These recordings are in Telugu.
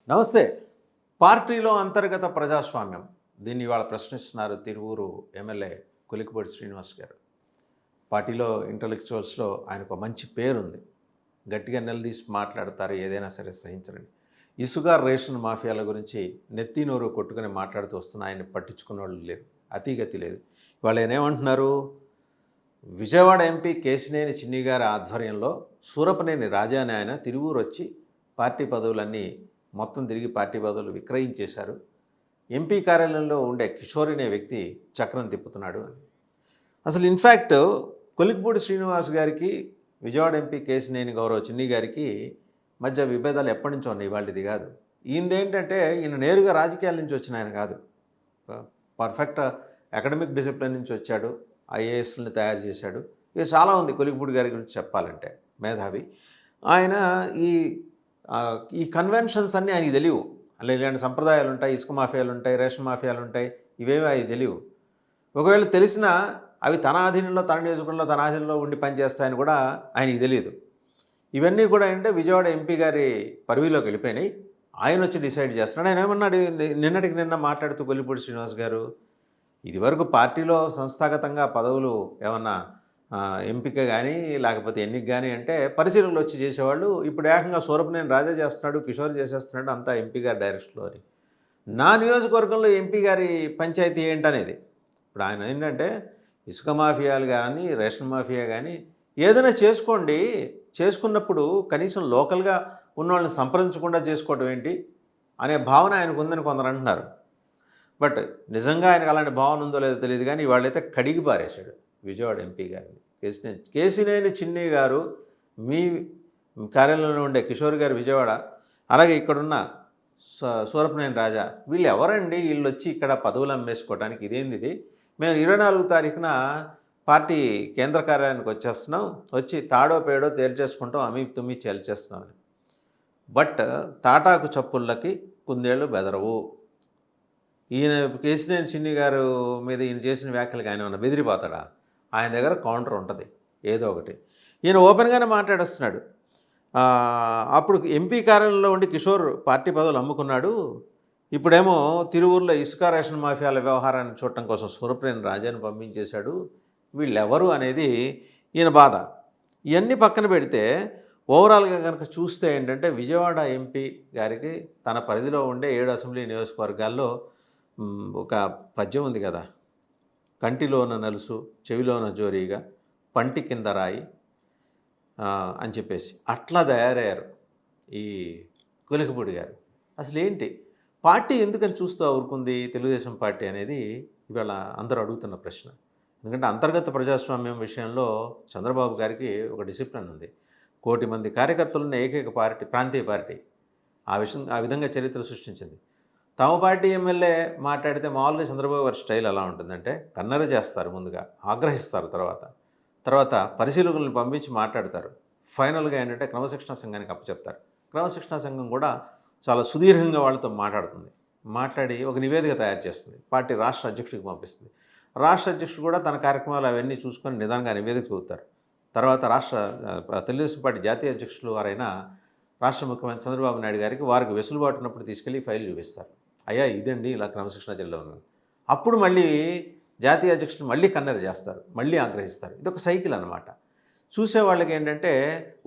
నమస్తే. పార్టీలో అంతర్గత ప్రజాస్వామ్యం దీన్ని ఇవాళ ప్రశ్నిస్తున్నారు తిరువూరు ఎమ్మెల్యే కొలికిపూడి శ్రీనివాస్ గారు. పార్టీలో ఇంటలెక్చువల్స్‌లో ఆయనకు మంచి పేరుంది. గట్టిగా నిలదీసి మాట్లాడతారు, ఏదైనా సరే సహించరని. ఇసుక, రేషన్ మాఫియాల గురించి నెత్తి నోరు కొట్టుకొని మాట్లాడుతూ వస్తున్న ఆయన్ని పట్టించుకున్నోళ్ళు లేరు. అతీగతి లేదు. ఇవాళ ఈయనేమంటున్నారు, విజయవాడ ఎంపీ కేశినేని చిన్ని గారి ఆధ్వర్యంలో సూరపనేని రాజా అనే ఆయన తిరువూరు వచ్చి పార్టీ పదవులన్నీ మొత్తం తిరిగి పార్టీ పదవులు విక్రయించేశారు. ఎంపీ కార్యాలయంలో ఉండే కిషోర్ అనే వ్యక్తి చక్రం తిప్పుతున్నాడు అని. అసలు ఇన్ఫ్యాక్ట్ కొలిక్పూడి శ్రీనివాస్ గారికి విజయవాడ ఎంపీ కేశినేని గౌరవ్ చిన్ని గారికి మధ్య విభేదాలు ఎప్పటి నుంచో ఉన్నాయి, ఇవాళది కాదు. ఈయనదేంటంటే ఈయన నేరుగా రాజకీయాల నుంచి వచ్చిన ఆయన కాదు. పర్ఫెక్ట్ అకాడమిక్ డిసిప్లిన్ నుంచి వచ్చాడు. ఐఏఎస్ని తయారు చేశాడు. ఇది చాలా ఉంది కొలిక్పూడి గారి గురించి చెప్పాలంటే. మేధావి ఆయన. ఈ ఈ కన్వెన్షన్స్ అన్నీ ఆయనకి తెలియవు. అలా ఇలాంటి సంప్రదాయాలు ఉంటాయి, ఇసుక మాఫియాలు ఉంటాయి, రేషన్ మాఫియాలు ఉంటాయి, ఇవేవి ఆయనకి తెలియవు. ఒకవేళ తెలిసినా అవి తన ఆధీనంలో, తన నియోజకవర్గంలో, తన ఆధీనంలో ఉండి పనిచేస్తాయని కూడా ఆయనకి తెలియదు. ఇవన్నీ కూడా అంటే విజయవాడ ఎంపీ గారి పరివిలోకి వెళ్ళిపోయినాయి. ఆయన వచ్చి డిసైడ్ చేస్తున్నాడు. ఆయన ఏమన్నాడు నిన్నటికి నిన్న మాట్లాడుతూ కొల్లిపూడి శ్రీనివాస్ గారు, ఇదివరకు పార్టీలో సంస్థాగతంగా పదవులు ఏమన్నా ఎంపిక కానీ లేకపోతే ఎన్నిక కానీ అంటే పరిశీలనలు వచ్చి చేసేవాళ్ళు. ఇప్పుడు ఏకంగా సూరపనేని రాజా చేస్తున్నాడు, కిషోర్ చేసేస్తున్నాడు, అంతా ఎంపీ గారి డైరెక్షన్లో అని. నా నియోజకవర్గంలో ఎంపీ గారి పంచాయతీ ఏంటనేది. ఇప్పుడు ఆయన ఏంటంటే ఇసుక మాఫియాలు కానీ, రేషన్ మాఫియా కానీ ఏదైనా చేసుకోండి, చేసుకున్నప్పుడు కనీసం లోకల్గా ఉన్న వాళ్ళని సంప్రదించకుండా చేసుకోవడం ఏంటి అనే భావన ఆయనకు ఉందని కొందరు అంటున్నారు. బట్ నిజంగా ఆయనకు అలాంటి భావన ఉందో లేదో తెలియదు కానీ వాళ్ళైతే కడిగి పారేశాడు విజయవాడ ఎంపీ గారిని. కేశినేని చిన్ని గారు మీ కార్యాలయంలో ఉండే కిషోర్ గారు విజయవాడ, అలాగే ఇక్కడున్న సూరపనేని రాజా, వీళ్ళు ఎవరండి వీళ్ళు వచ్చి ఇక్కడ పదవులు అమ్మేసుకోవడానికి? ఇదేంది ఇది? మేము 24 తారీఖున పార్టీ కేంద్ర కార్యాలయానికి వచ్చేస్తున్నాం, వచ్చి తాడో పేడో తేల్చేసుకుంటాం, అమీ తుమ్మి తేల్చేస్తున్నాం అని. బట్ తాటాకు చప్పుళ్ళకి కుందేళ్ళు బెదరవు. ఈయన కేశినేని చిన్ని గారు మీద ఈయన చేసిన వ్యాఖ్యలకు ఆయన ఏమన్నా బెదిరిపోతాడా? ఆయన దగ్గర కౌంటర్ ఉంటుంది ఏదో ఒకటి. ఈయన ఓపెన్గానే మాట్లాడేస్తున్నాడు. అప్పుడు ఎంపీ కార్యాలయంలో ఉండి కిషోర్ పార్టీ పదవులు అమ్ముకున్నాడు, ఇప్పుడేమో తిరువూరులో ఇసుక రేషన్ మాఫియాల వ్యవహారాన్ని చూడటం కోసం సూరపనేని రాజాని పంపించేశాడు. వీళ్ళెవరు అనేది ఈయన బాధ. ఇవన్నీ పక్కన పెడితే ఓవరాల్గా కనుక చూస్తే ఏంటంటే విజయవాడ ఎంపీ గారికి తన పరిధిలో ఉండే 7 అసెంబ్లీ నియోజకవర్గాల్లో ఒక పద్యం ఉంది కదా, కంటిలోన నలుసు చెవిలోన జోరీగా పంటి కింద రాయి అని చెప్పేసి అట్లా తయారయ్యారు ఈ కొలికిపూడి గారు. అసలు ఏంటి పార్టీ ఎందుకని చూస్తూ ఊరుకుంది తెలుగుదేశం పార్టీ అనేది ఇవాళ అందరూ అడుగుతున్న ప్రశ్న. ఎందుకంటే అంతర్గత ప్రజాస్వామ్యం విషయంలో చంద్రబాబు గారికి ఒక డిసిప్లిన్ ఉంది. 1 కోటి మంది కార్యకర్తలున్న ఏకైక పార్టీ ప్రాంతీయ పార్టీ. ఆ విధంగా చరిత్ర సృష్టించింది. తమ పార్టీ ఎమ్మెల్యే మాట్లాడితే మామూలుగా చంద్రబాబు గారి స్టైల్ ఎలా ఉంటుందంటే కన్నెర చేస్తారు, ముందుగా ఆగ్రహిస్తారు, తర్వాత పరిశీలకులను పంపించి మాట్లాడతారు. ఫైనల్గా ఏంటంటే క్రమశిక్షణా సంఘానికి అప్పచెప్తారు. క్రమశిక్షణా సంఘం కూడా చాలా సుదీర్ఘంగా వాళ్ళతో మాట్లాడుతుంది. మాట్లాడి ఒక నివేదిక తయారు చేస్తుంది, పార్టీ రాష్ట్ర అధ్యక్షుడికి పంపిస్తుంది. రాష్ట్ర అధ్యక్షుడు కూడా తన కార్యక్రమాలు అవన్నీ చూసుకొని నిదానంగా నివేదిక చదువుతారు. తర్వాత తెలుగుదేశం పార్టీ జాతీయ అధ్యక్షులు వారైన రాష్ట్ర ముఖ్యమంత్రి చంద్రబాబు నాయుడు గారికి వారికి వెసులుబాటు ఉన్నప్పుడు తీసుకెళ్ళి ఫైల్ చూపిస్తారు. అయ్యా ఇదండి ఇలా క్రమశిక్షణ జిల్లా ఉన్నది. అప్పుడు మళ్ళీ జాతీయ అధ్యక్షుడు మళ్ళీ కన్నెర చేస్తారు, మళ్ళీ ఆగ్రహిస్తారు. ఇదొక సైకిల్ అనమాట. చూసేవాళ్ళకి ఏంటంటే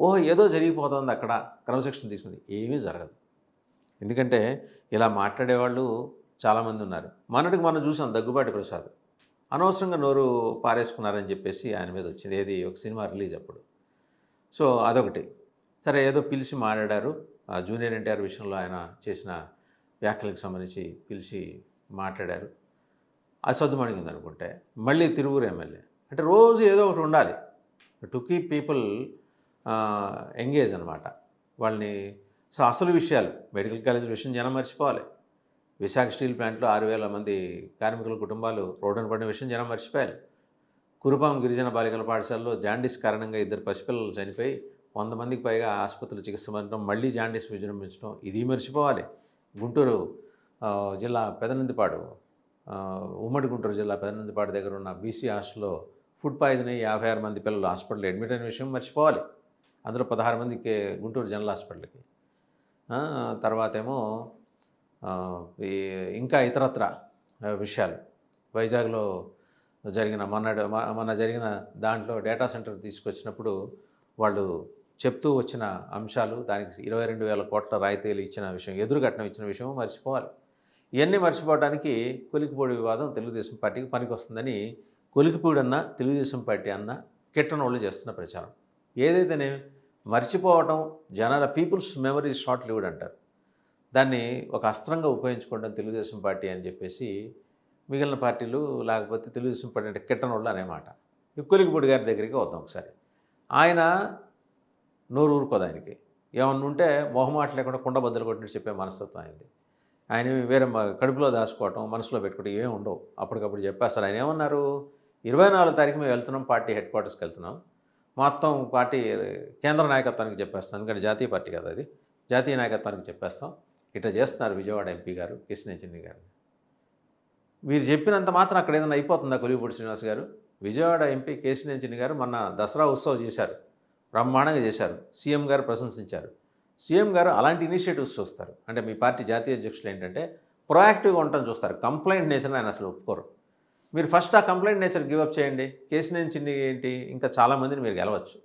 ఓహో ఏదో జరిగిపోతుంది అక్కడ, క్రమశిక్షణ తీసుకుని ఏమీ జరగదు. ఎందుకంటే ఇలా మాట్లాడేవాళ్ళు చాలామంది ఉన్నారు. మొన్నటికి మనం చూసాం దగ్గుబాటి ప్రసాద్ అనవసరంగా నోరు పారేసుకున్నారని చెప్పేసి ఆయన మీద వచ్చింది, ఏది ఒక సినిమా రిలీజ్ అప్పుడు. సో అదొకటి. సరే ఏదో పిలిచి మాట్లాడారు. జూనియర్ ఎన్టీఆర్ విషయంలో ఆయన చేసిన వ్యాఖ్యలకు సంబంధించి పిలిచి మాట్లాడారు. అది సద్దుమణిగింది అనుకుంటే. మళ్ళీ తిరువూరు ఎమ్మెల్యే అంటే రోజు ఏదో ఒకటి ఉండాలి టు కీప్ పీపుల్ ఎంగేజ్ అనమాట వాళ్ళని. సో అసలు విషయాలు మెడికల్ కాలేజ్ విషయం జనం మర్చిపోవాలి. విశాఖ స్టీల్ ప్లాంట్లో 6,000 మంది కార్మికుల కుటుంబాలు రోడ్డున పడిన విషయం జనం మర్చిపోయాలి. కురుపాం గిరిజన బాలికల పాఠశాలలో జాండీస్ కారణంగా 2 పసిపిల్లలు చనిపోయి 100 మందికి పైగా ఆసుపత్రులు చికిత్స పొందడం, మళ్ళీ జాండీస్ విజృంభించడం, ఇది మర్చిపోవాలి. గుంటూరు జిల్లా పెదనందిపాడు, ఉమ్మడి గుంటూరు జిల్లా పెదనందిపాడు దగ్గర ఉన్న బీసీ హాస్టల్లో ఫుడ్ పాయిజన్ అయ్యి 56 మంది పిల్లలు హాస్పిటల్లో అడ్మిట్ అయిన విషయం మర్చిపోవాలి. అందులో 16 మందికి గుంటూరు జనరల్ హాస్పిటల్కి. ఆ, తర్వాతేమో ఆ, ఈ ఇంకా ఇతరత్ర విషయాలు వైజాగ్లో జరిగిన మొన్న జరిగిన దాంట్లో డేటా సెంటర్ తీసుకొచ్చినప్పుడు వాళ్ళు చెప్తూ వచ్చిన అంశాలు, దానికి 22,000 కోట్ల రాయితీలు ఇచ్చిన విషయం, ఎదురుఘటన ఇచ్చిన విషయం మర్చిపోవాలి. ఇవన్నీ మర్చిపోవడానికి కొలికిపూడి వివాదం తెలుగుదేశం పార్టీకి పనికొస్తుందని కొలికిపూడి అన్న తెలుగుదేశం పార్టీ అన్న కిట్టనోళ్ళు చేస్తున్న ప్రచారం. ఏదైతేనే మర్చిపోవటం, జనాల పీపుల్స్ మెమరీ షార్ట్ లివ్డ్ అంటారు. దాన్ని ఒక అస్త్రంగా ఉపయోగించుకోవడం తెలుగుదేశం పార్టీ అని చెప్పేసి మిగిలిన పార్టీలు, లేకపోతే తెలుగుదేశం పార్టీ అంటే కిట్టనోళ్ళు అనేమాట. ఈ కొలికిపూడి గారి దగ్గరికి వద్దాం ఒకసారి. ఆయన నోరు ఊరుకోదు ఆయనకి. ఏమన్నా ఉంటే మొహమాట లేకుండా కుండ బద్దలు కొట్టినట్టు చెప్పే మనస్తత్వం ఆయనది. ఆయన వేరే కడుపులో దాచుకోవటం, మనసులో పెట్టుకోవడం ఏమి ఉండవు. అప్పటికప్పుడు చెప్పేస్తారు. ఆయన ఏమన్నారు, 24 తారీఖు మేము వెళ్తున్నాం, పార్టీ హెడ్ క్వార్టర్స్కి వెళ్తున్నాం, మొత్తం పార్టీ కేంద్ర నాయకత్వానికి చెప్పేస్తాం, ఎందుకంటే జాతీయ పార్టీ కదా అది, జాతీయ నాయకత్వానికి చెప్పేస్తాం, ఇట్లా చేస్తున్నారు విజయవాడ ఎంపీ గారు కేశినేని చిన్ని గారు. మీరు చెప్పినంత మాత్రం అక్కడ ఏదైనా అయిపోతుందా కొలిగిపూడి శ్రీనివాస్ గారు? విజయవాడ ఎంపీ కేశినేని చిన్ని గారు మొన్న దసరా ఉత్సవం చేశారు, బ్రహ్మాండంగా చేశారు, సీఎం గారు ప్రశంసించారు. సీఎం గారు అలాంటి ఇనిషియేటివ్స్ చూస్తారు. అంటే మీ పార్టీ జాతీయ అధ్యక్షులు ఏంటంటే ప్రొయాక్టివ్గా ఉండటం చూస్తారు. కంప్లైంట్ నేచర్ని ఆయన అసలు ఒప్పుకోరు. మీరు ఫస్ట్ ఆ కంప్లైంట్ నేచర్ గివప్ చేయండి. కేశినేని చిన్ని ఏంటి, ఇంకా చాలామందిని మీరు గెలవచ్చు.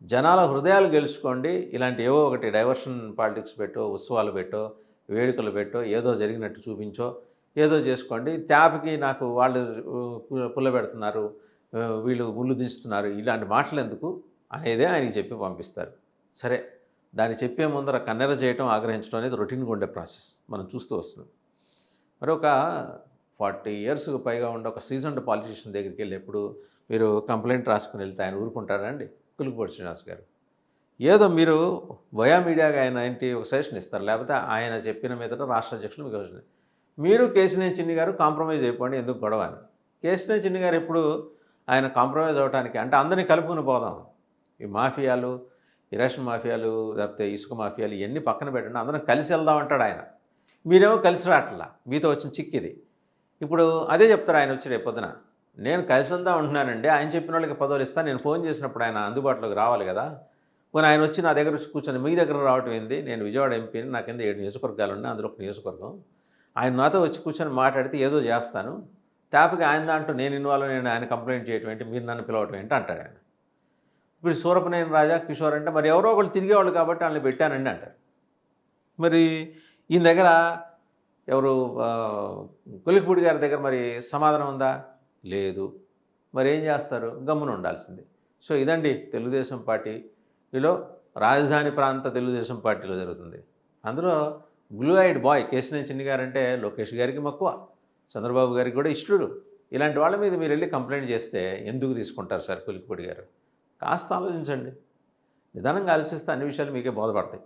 జనాల హృదయాలు గెలుచుకోండి. ఇలాంటి ఏవో ఒకటి డైవర్షన్ పాలిటిక్స్ పెట్టో, ఉత్సవాలు పెట్టో, వేడుకలు పెట్టో, ఏదో జరిగినట్టు చూపించో, ఏదో చేసుకోండి. ట్యాబ్కి నాకు వాళ్ళు పుల్లబెడుతున్నారు, వీళ్ళు ముళ్ళు దించుతున్నారు, ఇలాంటి మాటలు ఎందుకు అనేదే ఆయనకి చెప్పి పంపిస్తారు. సరే, దాన్ని చెప్పే ముందర కన్నెర చేయటం, ఆగ్రహించడం అనేది రొటీన్గా ఉండే ప్రాసెస్ మనం చూస్తూ వస్తున్నాం. మరి ఒక 40 ఇయర్స్కి పైగా ఉండే ఒక సీజన్డ్ పాలిటీషియన్ దగ్గరికి వెళ్ళినప్పుడు మీరు కంప్లైంట్ రాసుకుని వెళ్తే ఆయన ఊరుకుంటారా అండి? కొలికిపూడి శ్రీనివాస్ గారు ఏదో మీరు వయా మీడియాగా ఆయన ఏంటి ఒక సజెషన్ ఇస్తారు, లేకపోతే ఆయన చెప్పిన మీదట రాష్ట్ర అధ్యక్షులు మీకు వచ్చింది. మీరు కేశినేని చిన్ని గారు కాంప్రమైజ్ అయిపోండి, ఎందుకు గొడవ అని. కేశినేని చిన్ని గారు ఎప్పుడు ఆయన కాంప్రమైజ్ అవ్వడానికి, అంటే అందరినీ కలుపుకుని పోదాం, ఈ మాఫియాలు, ఈ రేషన్ మాఫియాలు, లేకపోతే ఇసుక మాఫియాలు ఇవన్నీ పక్కన పెట్టండి, అందరం కలిసి వెళ్దాం అంటాడు ఆయన. మీరేమో కలిసి రావట్లా, మీతో వచ్చిన చిక్కు ఇది. ఇప్పుడు అదే చెప్తారు ఆయన వచ్చి రేపు పొద్దున, నేను కలిసి వెళ్దాం ఉంటున్నానండి, ఆయన చెప్పిన వాళ్ళకి పదవులు ఇస్తాను, నేను ఫోన్ చేసినప్పుడు ఆయన అందుబాటులోకి రావాలి కదా. పోనీ ఆయన వచ్చి నా దగ్గర వచ్చి కూర్చొని మీ దగ్గర రావటం ఏంది, నేను విజయవాడ ఎంపీని, నా కింద 7 నియోజకవర్గాలు ఉన్నాయి, అందులో ఒక నియోజకవర్గం, ఆయన నాతో వచ్చి కూర్చొని మాట్లాడితే ఏదో చేస్తాను, తేపకి ఆయన దాంట్లో నేను ఇన్వాల్వ్, నేను ఆయన కంప్లైంట్ చేయటం ఏంటి, మీరు నన్ను పిలవటం ఏంటి అంటాడు ఆయన. ఇప్పుడు సూరపనేని రాజా, కిషోర్ అంటే మరి ఎవరో ఒకళ్ళు తిరిగేవాళ్ళు కాబట్టి వాళ్ళని పెట్టానండి అంటారు. మరి ఈయన దగ్గర ఎవరు కొలికిపూడి గారి దగ్గర మరి సమాధానం ఉందా? లేదు. మరి ఏం చేస్తారు? గమ్మున ఉండాల్సిందే. సో ఇదండి తెలుగుదేశం పార్టీలో, రాజధాని ప్రాంత తెలుగుదేశం పార్టీలో జరుగుతుంది. అందులో బ్లూ ఐడ్ బాయ్ కేశినేని చిన్ని గారంటే లోకేష్ గారికి మక్కువ, చంద్రబాబు గారికి కూడా ఇష్టడు. ఇలాంటి వాళ్ళ మీద మీరు వెళ్ళి కంప్లైంట్ చేస్తే ఎందుకు తీసుకుంటారు సార్ కొలికిపూడి గారు? కాస్త ఆలోచించండి. నిదానంగా ఆలోచిస్తే అన్ని విషయాలు మీకే బోధపడతాయి.